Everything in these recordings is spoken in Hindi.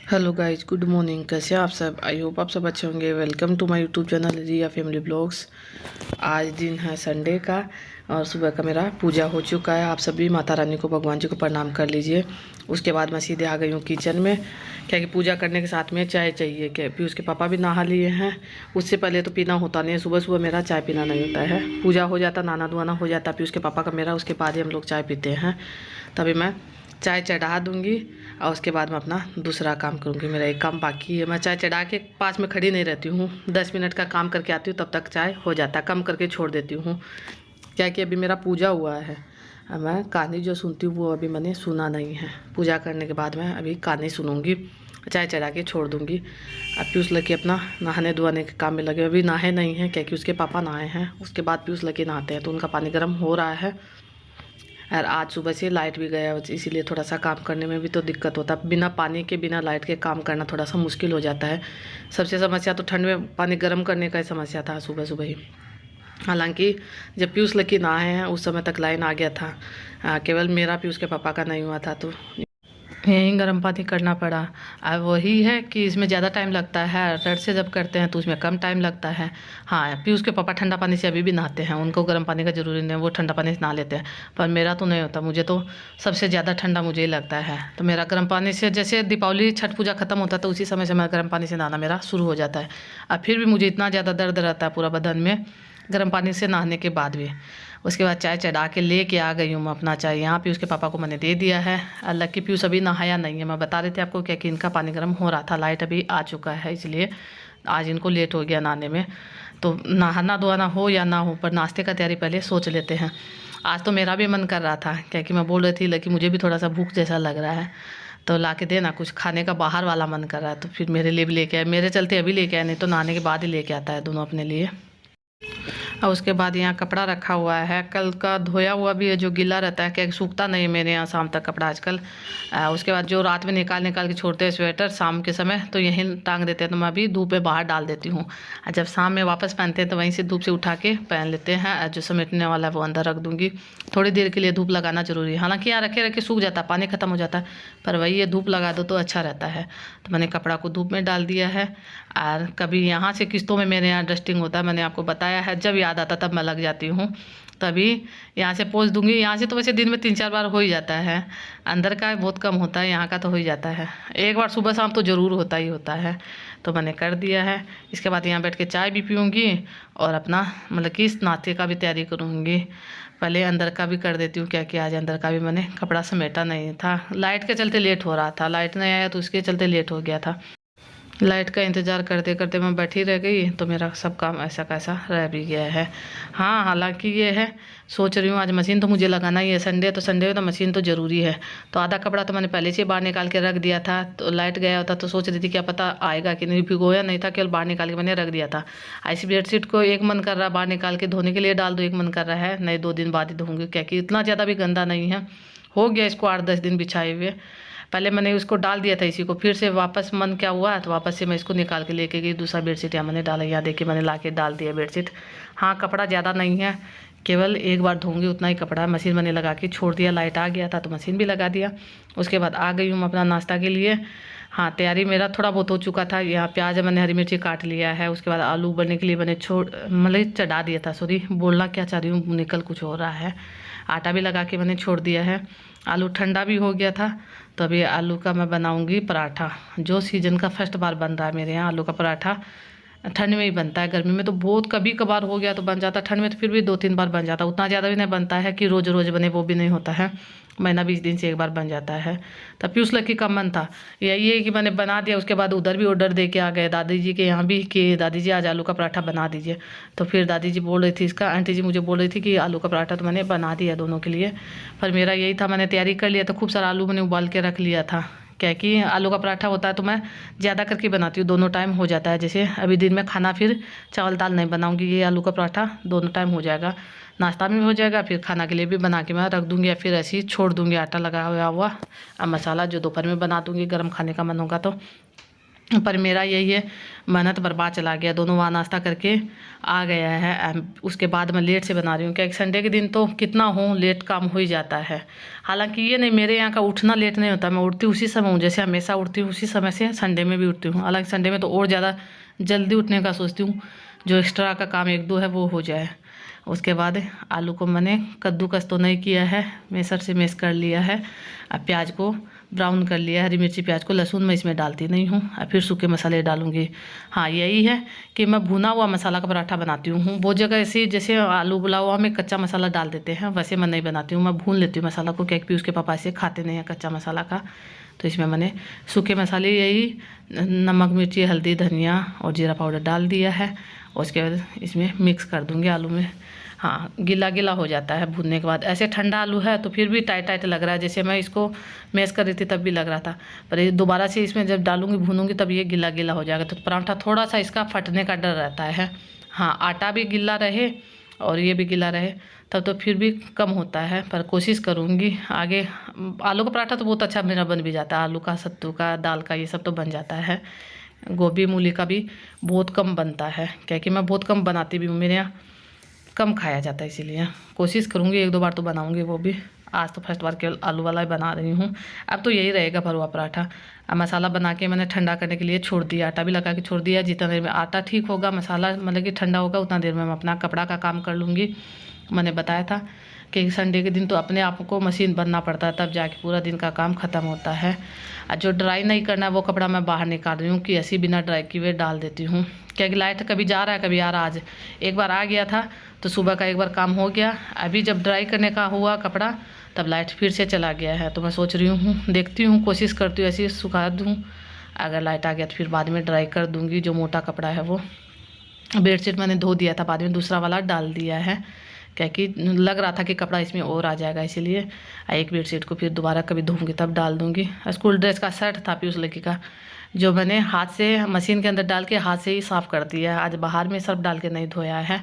Hello guys, good morning. कैसे हैं आप सब? आई होप आप सब अच्छे होंगे। Welcome to my YouTube channel Riya family blogs. आज दिन है संडे का और सुबह का मेरा पूजा हो चुका है। आप सभी माता रानी को, भगवान जी को प्रणाम कर लीजिए। उसके बाद मैं सीधे आ गई हूँ किचन में, क्या कि पूजा करने के साथ में चाय चाहिए। क्या फिर उसके पापा भी नहा लिए हैं। उससे पहले तो पीना होता नहीं है, सुबह सुबह मेरा चाय पीना नहीं होता है। पूजा हो जाता, नहाना धोना हो जाता, फिर उसके पापा का मेरा, उसके बाद ही हम लोग चाय पीते हैं। तभी मैं चाय चढ़ा दूँगी और उसके बाद मैं अपना दूसरा काम करूँगी। मेरा एक काम बाकी है। मैं चाय चढ़ा के पास में खड़ी नहीं रहती हूँ, 10 मिनट का काम करके आती हूँ, तब तक चाय हो जाता है। कम करके छोड़ देती हूँ, क्या कि अभी मेरा पूजा हुआ है। अब मैं कहानी जो सुनती हूँ वो अभी मैंने सुना नहीं है। पूजा करने के बाद मैं अभी कहानी सुनूँगी, चाय चढ़ा के छोड़ दूँगी। अब पीयूष लकी अपना नहाने धोने के काम में लगे। अभी नहाए नहीं हैं, क्या कि उसके पापा नहाए हैं, उसके बाद पीयूष लकी नहाते हैं, तो उनका पानी गर्म हो रहा है। और आज सुबह से लाइट भी गया है, इसीलिए थोड़ा सा काम करने में भी तो दिक्कत होता है। बिना पानी के, बिना लाइट के काम करना थोड़ा सा मुश्किल हो जाता है। सबसे समस्या तो ठंड में पानी गर्म करने का ही समस्या था सुबह सुबह ही। हालांकि जब पीयूष लकी नहाए हैं उस समय तक लाइन आ गया था। केवल मेरा पीयूष के पापा का नहीं हुआ था, तो यहीं गर्म पानी करना पड़ा। अब वही है कि इसमें ज़्यादा टाइम लगता है, रट से जब करते हैं तो उसमें कम टाइम लगता है। हाँ, पीयूष के पापा ठंडा पानी से अभी भी नहाते हैं, उनको गर्म पानी का ज़रूरी नहीं है, वो ठंडा पानी से नहा लेते हैं। पर मेरा तो नहीं होता, मुझे तो सबसे ज़्यादा ठंडा मुझे ही लगता है। तो मेरा गर्म पानी से, जैसे दीपावली छठ पूजा खत्म होता है तो उसी समय से मैं गर्म पानी से नहाना मेरा शुरू हो जाता है। अब फिर भी मुझे इतना ज़्यादा दर्द रहता है पूरा बदन में गर्म पानी से नहाने के बाद भी। उसके बाद चाय चढ़ा के लेके आ गई हूँ मैं अपना चाय। यहाँ पीयूष के पापा को मैंने दे दिया है। लकी पीयूष अभी नहाया नहीं है, मैं बता रही थी आपको क्या कि इनका पानी गर्म हो रहा था। लाइट अभी आ चुका है, इसलिए आज इनको लेट हो गया नहाने में। तो नहाना धोना हो या ना हो, पर नाश्ते का तैयारी पहले सोच लेते हैं। आज तो मेरा भी मन कर रहा था, क्या कि मैं बोल रही थी लकी मुझे भी थोड़ा सा भूख जैसा लग रहा है, तो ला के देना कुछ खाने का, बाहर वाला मन कर रहा है। तो फिर मेरे लिए भी लेके आए, मेरे चलते अभी लेके आए, नहीं तो नहाने के बाद ही लेके आता है दोनों अपने लिए। और उसके बाद यहाँ कपड़ा रखा हुआ है, कल का धोया हुआ भी है जो गीला रहता है, क्या सूखता नहीं है मेरे यहाँ शाम तक कपड़ा आजकल। उसके बाद जो रात में निकाल निकाल के छोड़ते हैं स्वेटर शाम के समय, तो यहीं टांग देते हैं, तो मैं अभी धूप में बाहर डाल देती हूँ। और जब शाम में वापस पहनते हैं तो वहीं से धूप से उठा के पहन लेते हैं। जो समेटने वाला है वो अंदर रख दूँगी। थोड़ी देर के लिए धूप लगाना जरूरी है, हालांकि यहाँ रखे रखे सूख जाता है, पानी खत्म हो जाता है, पर वही ये धूप लगा दो तो अच्छा रहता है। तो मैंने कपड़ा को धूप में डाल दिया है। और कभी यहाँ से किस्तों में मेरे यहाँ डस्टिंग होता है, मैंने आपको बताया है, जब याद आता तब मैं लग जाती हूँ, तभी यहाँ से पोंछ दूँगी। यहाँ से तो वैसे दिन में 3-4 बार हो ही जाता है, अंदर का बहुत कम होता है, यहाँ का तो हो ही जाता है। एक बार सुबह शाम तो ज़रूर होता ही होता है, तो मैंने कर दिया है। इसके बाद यहाँ बैठ के चाय भी पीऊँगी और अपना मतलब कि इस नाश्ते का भी तैयारी करूँगी। पहले अंदर का भी कर देती हूँ, क्या कि आज अंदर का भी मैंने कपड़ा समेटा नहीं था, लाइट के चलते लेट हो रहा था, लाइट नहीं आया तो उसके चलते लेट हो गया था। लाइट का इंतज़ार करते करते मैं बैठी रह गई, तो मेरा सब काम ऐसा कैसा रह भी गया है। हाँ, हालांकि ये है, सोच रही हूँ आज मशीन तो मुझे लगाना ही है। संडे में तो मशीन तो ज़रूरी है। तो आधा कपड़ा तो मैंने पहले से बाहर निकाल के रख दिया था, तो लाइट गया होता तो सोच रही थी क्या पता आएगा कि नहीं, भिगोया नहीं था, केवल बाहर निकाल के मैंने रख दिया था। ऐसी बेडशीट को एक मन कर रहा है बाहर निकाल के धोने के लिए डाल दो, एक मन कर रहा है नहीं 2 दिन बाद ही धोऊँगी, क्या कि इतना ज़्यादा भी गंदा नहीं है। हो गया इसको 8-10 दिन बिछाए हुए। पहले मैंने उसको डाल दिया था इसी को, फिर से वापस मन क्या हुआ तो वापस से मैं इसको निकाल के लेके गई। दूसरा बेडशीट यहाँ मैंने डाला, यहाँ देखिए मैंने ला के डाल दिया बेडशीट। हाँ, कपड़ा ज़्यादा नहीं है, केवल एक बार धोऊंगी उतना ही कपड़ा है। मशीन मैंने लगा के छोड़ दिया, लाइट आ गया था तो मशीन भी लगा दिया। उसके बाद आ गई हूँ अपना नाश्ता के लिए। हाँ, तैयारी मेरा थोड़ा बहुत हो चुका था। यहाँ प्याज मैंने हरी मिर्ची काट लिया है। उसके बाद आलू उबलने के लिए मैंने मतलब चढ़ा दिया था, सॉरी बोलना क्या चाह रही हूँ, निकल कुछ हो रहा है। आटा भी लगा के मैंने छोड़ दिया है। आलू ठंडा भी हो गया था, तो अभी आलू का मैं बनाऊंगी पराठा, जो सीजन का फर्स्ट बार बन रहा है मेरे यहाँ आलू का पराठा। ठंड में ही बनता है, गर्मी में तो बहुत कभी कभार हो गया तो बन जाता, ठंड में तो फिर भी 2-3 बार बन जाता, उतना ज़्यादा भी नहीं बनता है कि रोज़ रोज़ बने, वो भी नहीं होता है, महीना 20 दिन से एक बार बन जाता है। तब पीयूष लकी का मन था, यही है कि मैंने बना दिया। उसके बाद उधर भी ऑर्डर दे के आ गए दादी जी के यहाँ भी कि दादी जी आज आलू का पराठा बना दीजिए। तो फिर दादी जी बोल रही थी, इसका आंटी जी मुझे बोल रही थी कि आलू का पराठा तो मैंने बना दिया दोनों के लिए। पर मेरा यही था, मैंने तैयारी कर लिया था, खूब सारा आलू मैंने उबाल के रख लिया था, क्या कि आलू का पराठा होता है तो मैं ज़्यादा करके बनाती हूँ, दोनों टाइम हो जाता है। जैसे अभी दिन में खाना फिर चावल दाल नहीं बनाऊँगी, ये आलू का पराठा दोनों टाइम हो जाएगा, नाश्ता में हो जाएगा, फिर खाना के लिए भी बना के मैं रख दूँगी, या फिर ऐसे ही छोड़ दूँगी आटा लगा हुआ। अब मसाला जो दोपहर में बना दूँगी, गर्म खाने का मन होगा तो। पर मेरा यही है, मेहनत बर्बाद चला गया। दोनों वहाँ नाश्ता करके आ गया है। उसके बाद मैं लेट से बना रही हूँ, क्या संडे के दिन तो कितना हो लेट काम हो ही जाता है। हालांकि ये नहीं, मेरे यहाँ का उठना लेट नहीं होता, मैं उठती उसी समय हूँ, जैसे हमेशा उठती हूँ उसी समय से संडे में भी उठती हूँ। हालांकि संडे में तो और ज़्यादा जल्दी उठने का सोचती हूँ, जो एक्स्ट्रा का काम एक दो है वो हो जाए। उसके बाद आलू को मैंने कद्दूकस तो नहीं किया है, मेसर से मेस कर लिया है। अब प्याज को ब्राउन कर लिया, हरी मिर्ची प्याज को, लहसुन मैं इसमें डालती नहीं हूँ। और फिर सूखे मसाले डालूँगी। हाँ यही है कि मैं भुना हुआ मसाला का पराठा बनाती हूँ। बहुत जगह ऐसे जैसे आलू पुलाव में कच्चा मसाला डाल देते हैं, वैसे मैं नहीं बनाती हूँ। मैं भून लेती हूँ मसाला को, क्योंकि उसके पापा से खाते नहीं हैं कच्चा मसाला का। तो इसमें मैंने सूखे मसाले यही नमक मिर्ची हल्दी धनिया और जीरा पाउडर डाल दिया है। और उसके बाद इसमें मिक्स कर दूँगी आलू में। हाँ गीला गीला हो जाता है भूनने के बाद। ऐसे ठंडा आलू है तो फिर भी टाइट टाइट लग रहा है, जैसे मैं इसको मैश कर रही थी तब भी लग रहा था। पर ये दोबारा से इसमें जब डालूंगी भूनूंगी तब ये गीला गीला हो जाएगा। तो पराठा थोड़ा सा इसका फटने का डर रहता है। हाँ आटा भी गीला रहे और ये भी गीला रहे तब तो फिर भी कम होता है, पर कोशिश करूँगी आगे। आलू का पराठा तो बहुत अच्छा मेरा बन भी जाता है, आलू का सत्तू का दाल का ये सब तो बन जाता है। गोभी मूली का भी बहुत कम बनता है, क्योंकि मैं बहुत कम बनाती भी हूँ, मेरे यहाँ कम खाया जाता है, इसीलिए कोशिश करूँगी एक दो बार तो बनाऊँगी वो भी। आज तो फर्स्ट बार केवल आलू वाला ही बना रही हूँ। अब तो यही रहेगा भरुआ पराठा। अब मसाला बना के मैंने ठंडा करने के लिए छोड़ दिया, आटा भी लगा के छोड़ दिया। जितना देर में आटा ठीक होगा, मसाला मतलब कि ठंडा होगा, उतना देर में मैं अपना कपड़ा का काम कर लूँगी। मैंने बताया था कि संडे के दिन तो अपने आप को मशीन बनना पड़ता है, तब जाके पूरा दिन का काम ख़त्म होता है। और जो ड्राई नहीं करना है वो कपड़ा मैं बाहर निकाल रही हूँ कि ऐसी बिना ड्राई किए डाल देती हूँ। क्योंकि लाइट कभी जा रहा है कभी आ रहा। आज एक बार आ गया था तो सुबह का एक बार काम हो गया। अभी जब ड्राई करने का हुआ कपड़ा तब लाइट फिर से चला गया है। तो मैं सोच रही हूँ, देखती हूँ, कोशिश करती हूँ ऐसे ही सुखा दूँ। अगर लाइट आ गया तो फिर बाद में ड्राई कर दूँगी। जो मोटा कपड़ा है वो बेडशीट मैंने धो दिया था, बाद में दूसरा वाला डाल दिया है, क्योंकि लग रहा था कि कपड़ा इसमें और आ जाएगा, इसीलिए एक बेडशीट को फिर दोबारा कभी धोऊंगी तब डाल दूँगी। स्कूल ड्रेस का शर्ट था पीयूष लड़की का, जो मैंने हाथ से मशीन के अंदर डाल के हाथ से ही साफ़ कर दिया है। आज बाहर में सर्फ डाल के नहीं धोया है।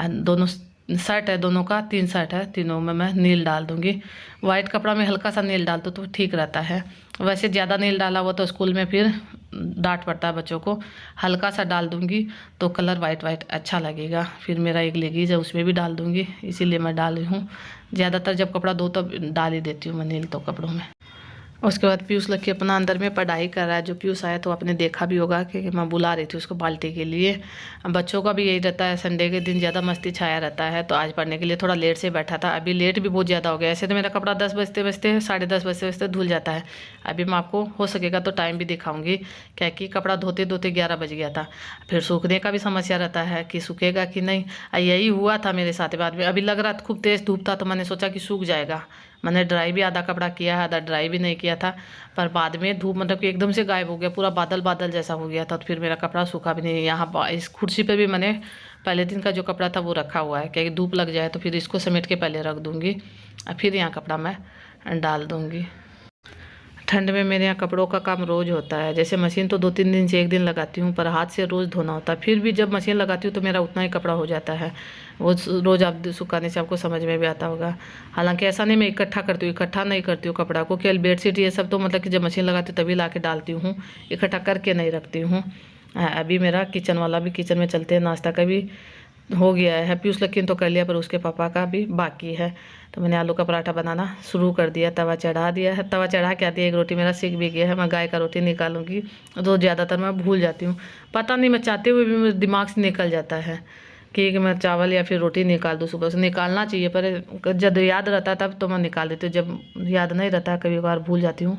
दोनों शर्ट है, दोनों का 3 शर्ट है, तीनों में मैं नील डाल दूँगी। वाइट कपड़ा में हल्का सा नील डाल दो तो ठीक रहता है। वैसे ज़्यादा नील डाला हुआ तो स्कूल में फिर डांट पड़ता है बच्चों को। हल्का सा डाल दूँगी तो कलर वाइट वाइट अच्छा लगेगा। फिर मेरा एक लेगीज है उसमें भी डाल दूँगी, इसीलिए मैं डाल रही हूँ। ज़्यादातर जब कपड़ा धो तब डाल ही देती हूँ मैं नील तो कपड़ों में। उसके बाद पीयूष लड़की अपना अंदर में पढ़ाई कर रहा है। जो पीयूष आया तो आपने देखा भी होगा कि मैं बुला रही थी उसको बाल्टी के लिए। बच्चों का भी यही रहता है, संडे के दिन ज़्यादा मस्ती छाया रहता है। तो आज पढ़ने के लिए थोड़ा लेट से बैठा था। अभी लेट भी बहुत ज़्यादा हो गया। ऐसे तो मेरा कपड़ा 10 बजते बजते 10:30 बजते बजते धुल जाता है। अभी मैं आपको हो सकेगा तो टाइम भी दिखाऊँगी, क्योंकि कपड़ा धोते धोते 11 बज गया था। फिर सूखने का भी समस्या रहता है कि सूखेगा कि नहीं। यही हुआ था मेरे साथ बाद में। अभी लग रहा था खूब तेज़ धूप था तो मैंने सोचा कि सूख जाएगा। मैंने ड्राई भी आधा कपड़ा किया है, आधा ड्राई भी नहीं किया था। पर बाद में धूप मतलब कि एकदम से गायब हो गया, पूरा बादल बादल जैसा हो गया था। तो फिर मेरा कपड़ा सूखा भी नहीं। यहाँ इस कुर्सी पे भी मैंने पहले दिन का जो कपड़ा था वो रखा हुआ है, क्योंकि धूप लग जाए तो फिर इसको समेट के पहले रख दूँगी और फिर यहाँ कपड़ा मैं डाल दूँगी। ठंड में मेरे यहाँ कपड़ों का काम रोज़ होता है। जैसे मशीन तो 2-3 दिन से 1 दिन लगाती हूँ, पर हाथ से रोज़ धोना होता है। फिर भी जब मशीन लगाती हूँ तो मेरा उतना ही कपड़ा हो जाता है। वो रोज़ आप सुखाने से आपको समझ में भी आता होगा। हालांकि ऐसा नहीं मैं इकट्ठा करती हूँ, इकट्ठा नहीं करती हूँ कपड़ा को। केवल बेडशीट ये सब तो मतलब कि जब मशीन लगाती हूँ तभी ला के डालती हूँ, इकट्ठा करके नहीं रखती हूँ। अभी मेरा किचन वाला भी, किचन में चलते हैं, नाश्ता का भी हो गया है। पीयूष लड़की ने तो कर लिया, पर उसके पापा का भी बाकी है। तो मैंने आलू का पराठा बनाना शुरू कर दिया, तवा चढ़ा दिया है। तवा चढ़ा के आती है, एक रोटी मेरा सीख भी गया है। मैं गाय का रोटी निकालूंगी तो ज़्यादातर मैं भूल जाती हूँ, पता नहीं मैं चाहते हुए भी मेरे दिमाग से निकल जाता है कि मैं चावल या फिर रोटी निकाल दूँ। सुबह से निकालना चाहिए, पर जब याद रहता है तब तो मैं निकाल देती हूँ। जब याद नहीं रहता, कभी कभार भूल जाती हूँ,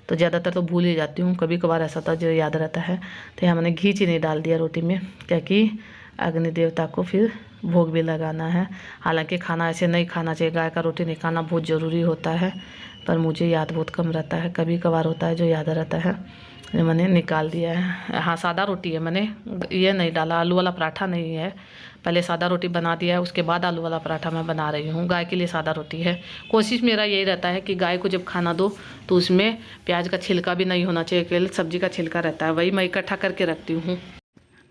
तो ज़्यादातर तो भूल ही जाती हूँ। कभी कभार ऐसा था जो याद रहता है। तो यहाँ मैंने घी चीनी डाल दिया रोटी में, क्योंकि अग्नि देवता को फिर भोग भी लगाना है। हालांकि खाना ऐसे नहीं खाना चाहिए, गाय का रोटी निकालना बहुत ज़रूरी होता है, पर मुझे याद बहुत कम रहता है। कभी कभार होता है जो याद रहता है, जो मैंने निकाल दिया है। हाँ सादा रोटी है, मैंने ये नहीं डाला, आलू वाला पराठा नहीं है। पहले सादा रोटी बना दिया है, उसके बाद आलू वाला पराठा मैं बना रही हूँ। गाय के लिए सादा रोटी है। कोशिश मेरा यही रहता है कि गाय को जब खाना दो तो उसमें प्याज का छिलका भी नहीं होना चाहिए, केवल सब्जी का छिलका रहता है, वही मैं इकट्ठा करके रखती हूँ।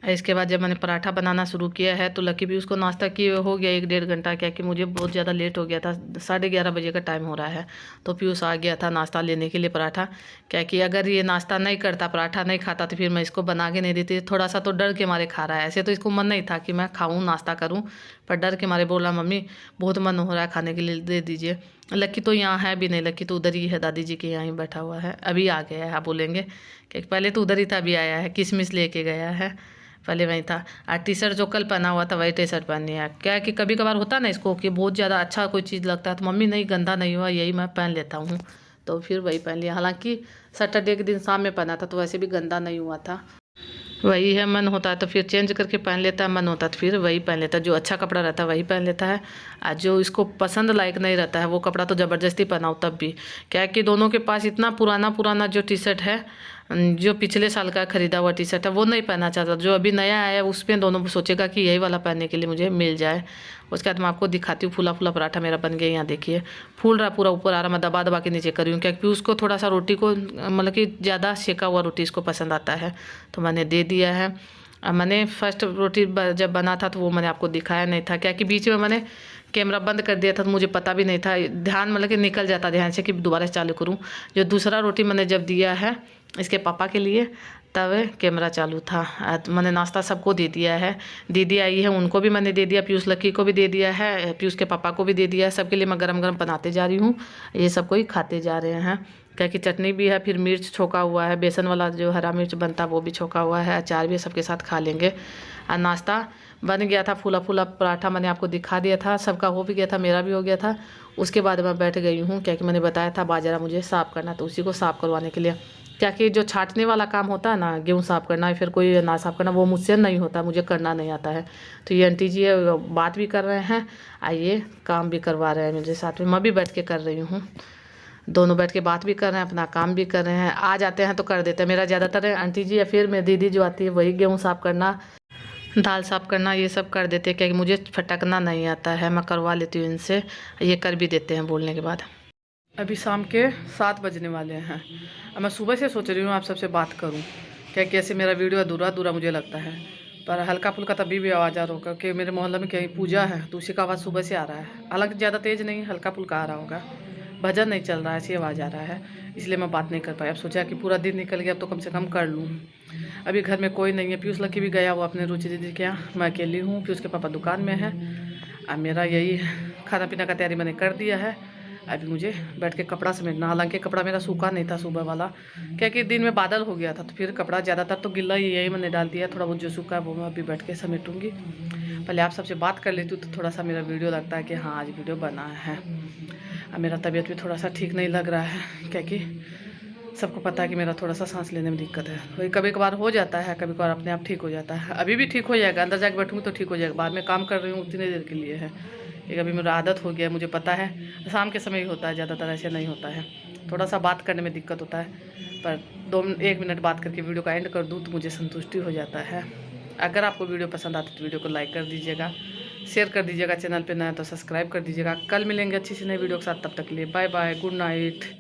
इसके बाद जब मैंने पराठा बनाना शुरू किया है तो लकी भी उसको नाश्ता किए हो गया 1-1.5 घंटा, क्या कि मुझे बहुत ज़्यादा लेट हो गया था, 11:30 बजे का टाइम हो रहा है। तो पीयूष आ गया था नाश्ता लेने के लिए पराठा, क्या कि अगर ये नाश्ता नहीं करता, पराठा नहीं खाता, तो फिर मैं इसको बना के नहीं देती। थोड़ा सा तो डर के मारे खा रहा है, ऐसे तो इसको मन नहीं था कि मैं खाऊँ नाश्ता करूँ, पर डर के मारे बोला मम्मी बहुत मन हो रहा है खाने के लिए, दे दीजिए। लक्की तो यहाँ है भी नहीं, लक्की तो उधर ही है, दादी जी के यहाँ ही बैठा हुआ है, अभी आ गया है। आप बोलेंगे कि पहले तो उधर ही था, अभी आया है, किशमिश लेके गया है, पहले वही था। और टी शर्ट जो कल पहना हुआ था वही टी शर्ट पहनी है। क्या है कि कभी कभार होता ना इसको कि बहुत ज़्यादा अच्छा कोई चीज़ लगता है तो मम्मी नहीं गंदा नहीं हुआ, यही मैं पहन लेता हूँ, तो फिर वही पहन लिया। हालांकि सैटरडे के दिन शाम में पहना था तो वैसे भी गंदा नहीं हुआ था। वही है, मन होता है तो फिर चेंज करके पहन लेता है, मन होता है तो फिर वही पहन लेता है, जो अच्छा कपड़ा रहता है वही पहन लेता है। और जो इसको पसंद लायक नहीं रहता है वो कपड़ा तो ज़बरदस्ती पहनाओ तब भी। क्या है कि दोनों के पास इतना पुराना पुराना जो टी शर्ट है, जो पिछले साल का खरीदा हुआ टी शर्ट है वो नहीं पहनना चाहता, जो अभी नया आया है उसमें दोनों सोचेगा कि यही वाला पहनने के लिए मुझे मिल जाए। उसके बाद मैं आपको दिखाती हूँ, फूला फूला पराठा मेरा बन गया, यहाँ देखिए फूल रहा, पूरा ऊपर आ रहा, मैं दबा दबा के नीचे कर रही हूँ, क्योंकि उसको थोड़ा सा रोटी को मतलब कि ज़्यादा सेका हुआ रोटी इसको पसंद आता है, तो मैंने दे दिया है। मैंने फर्स्ट रोटी जब बना था तो वो मैंने आपको दिखाया नहीं था, क्या कि बीच में मैंने कैमरा बंद कर दिया था तो मुझे पता भी नहीं था, ध्यान मतलब कि निकल जाता ध्यान से कि दोबारा से चालू करूँ। जो दूसरा रोटी मैंने जब दिया है इसके पापा के लिए तब कैमरा चालू था। मैंने नाश्ता सबको दे दिया है, दीदी आई है उनको भी मैंने दे दिया, पीयूष लक्की को भी दे दिया है, पीयूष के पापा को भी दे दिया है, सबके लिए मैं गरम गरम बनाते जा रही हूँ, ये सब कोई खाते जा रहे हैं। क्या कि चटनी भी है, फिर मिर्च छोका हुआ है, बेसन वाला जो हरा मिर्च बनता है वो भी छोका हुआ है, अचार भी सबके साथ खा लेंगे। और नाश्ता बन गया था, फूला फूला पराठा मैंने आपको दिखा दिया था, सबका हो भी गया था, मेरा भी हो गया था। उसके बाद मैं बैठ गई हूँ, क्या कि मैंने बताया था बाजरा मुझे साफ़ करना, तो उसी को साफ़ करवाने के लिए। क्या कि जो छाँटने वाला काम होता है ना, गेहूँ साफ़ करना या फिर कोई अनाज साफ़ करना, वो मुझसे नहीं होता, मुझे करना नहीं आता है। तो ये आंटी जी बात भी कर रहे हैं और ये काम भी करवा रहे हैं मेरे साथ में, मैं भी बैठ के कर रही हूँ, दोनों बैठ के बात भी कर रहे हैं, अपना काम भी कर रहे हैं। आ जाते हैं तो कर देते हैं, मेरा ज़्यादातर आंटी जी या फिर मेरी दीदी जो आती है वही गेहूँ साफ़ करना, दाल साफ़ करना ये सब कर देते हैं, क्योंकि मुझे फटकना नहीं आता है, मैं करवा लेती हूँ इनसे, ये कर भी देते हैं बोलने के बाद। अभी शाम के 7 बजने वाले हैं, अब मैं सुबह से सोच रही हूँ आप सबसे बात करूँ, क्या कैसे मेरा वीडियो अधूरा अधूरा मुझे लगता है, पर हल्का फुल्का तभी भी आवाज़ आ रहा होगा कि मेरे मोहल्ले में कहीं पूजा है तो उसी का आवाज़ सुबह से आ रहा है, हालांकि ज़्यादा तेज़ नहीं, हल्का फुल्का आ रहा होगा, भजन नहीं चल रहा है, ऐसी आवाज़ आ रहा है, इसलिए मैं बात नहीं कर पाई। अब सोचा कि पूरा दिन निकल गया अब तो कम से कम कर लूँ। अभी घर में कोई नहीं है, पीयूष लकी भी गया हुआ अपने रुचि दीदी के यहाँ, मैं अकेली हूँ, पीयूष के पापा दुकान में है। अब मेरा यही खाना पीना का तैयारी मैंने कर दिया है, अभी मुझे बैठ के कपड़ा समेटना, हालांकि कपड़ा मेरा सूखा नहीं था सुबह वाला, क्योंकि दिन में बादल हो गया था तो फिर कपड़ा ज़्यादातर तो गिल्ला ही यही मैंने डाल दिया, थोड़ा बहुत जो सूखा है वो मैं अभी बैठ के समेटूंगी। पहले आप सबसे बात कर लेती हूँ तो थोड़ा सा मेरा वीडियो लगता है कि हाँ आज वीडियो बना है। अब मेरा तबीयत भी थोड़ा सा ठीक नहीं लग रहा है, क्योंकि सबको पता है कि मेरा थोड़ा सा सांस लेने में दिक्कत है, वही कभी कभार हो जाता है, कभी कभार अपने आप ठीक हो जाता है। अभी भी ठीक हो जाएगा, अंदर जाके बैठूँगी तो ठीक हो जाएगा, बाद में काम कर रही हूँ उतनी देर के लिए है, एक अभी मेरा आदत हो गया, मुझे पता है शाम के समय ही होता है, ज़्यादातर ऐसे नहीं होता है, थोड़ा सा बात करने में दिक्कत होता है, पर 1 मिनट बात करके वीडियो का एंड कर दूँ तो मुझे संतुष्टि हो जाता है। अगर आपको वीडियो पसंद आती तो वीडियो को लाइक कर दीजिएगा, शेयर कर दीजिएगा, चैनल पे नया तो सब्सक्राइब कर दीजिएगा। कल मिलेंगे अच्छी सी नई वीडियो के साथ, तब तक के लिए बाय बाय, गुड नाइट।